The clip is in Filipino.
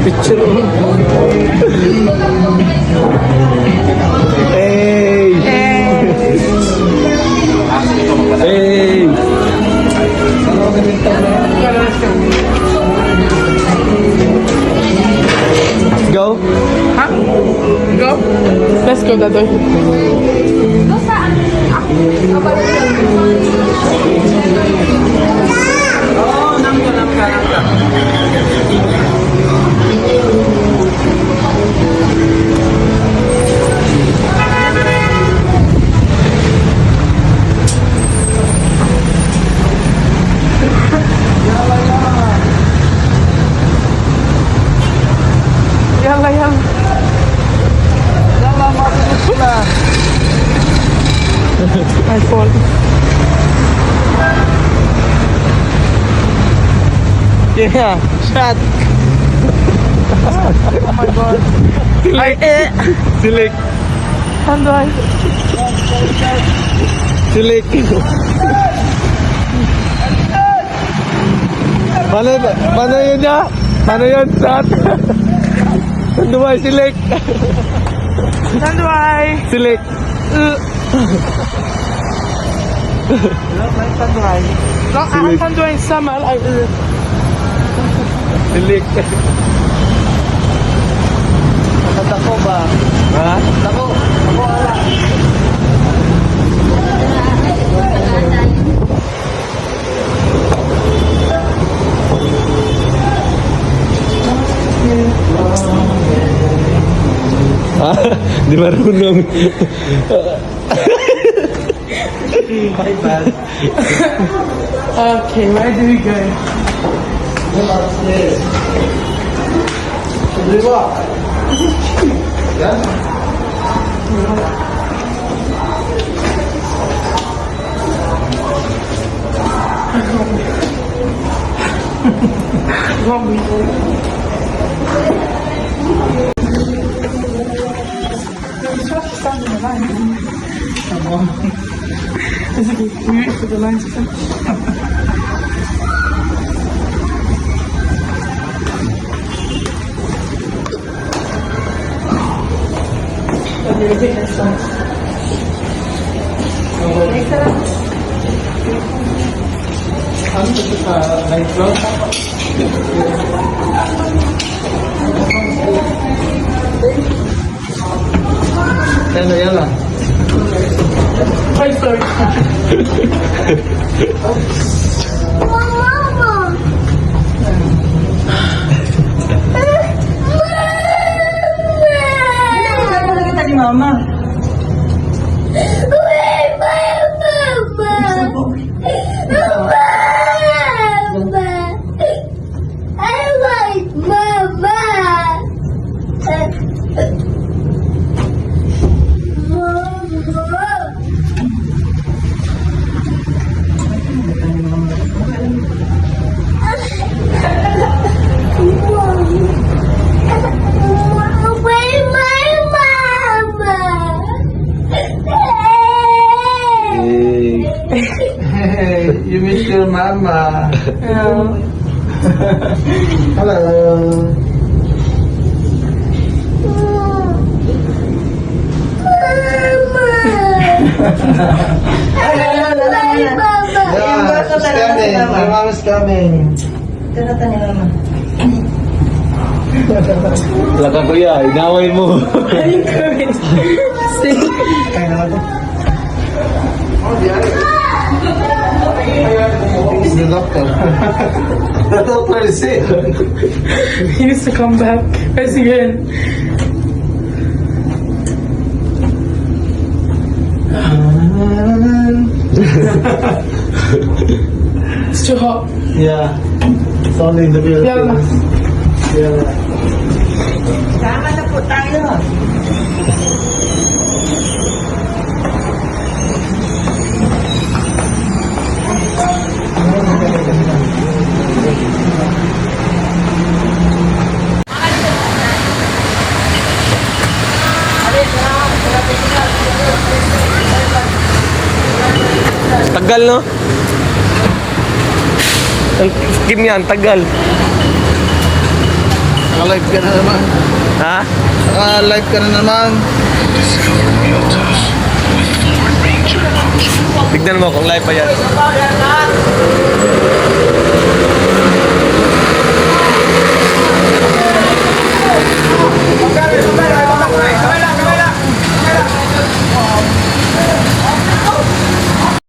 Picture mo. Hey! Hey! Let's go. Huh? Go? Let's go, Dadoy. Yalla, yalla. Yalla, matutos na. My fault. Yeah, shot. Oh my god. Silik. Silik. Dadoy. Silik. Mana yun niya? Mana yun, shot? Dubai, silik. Dadoy. Silik. Dadoy. Silik. Dadoy Samal ay Silik. Ako ba? Ha? Ako wala. Di marunong. Okay, where do we go? Is it mute for the lines or something? Yalla. I'm sorry. Mama. Hey, you miss your mama. Yeah. Hello. Yeah, she's coming. My mom is coming. Karata ni Mama. Laka kuya, inaway mo. Kaya naman to. It's the doctor. The doctor is sick. He needs to come back. Where's he going? It's too hot. Yeah. It's only in the Philippines. Yeah. Tama na po tayo. Tagal, no? Ang skim yan, tagal. Naka-live ka na naman. Ha? Naka-live ka na naman. Tignan mo kung live pa yan.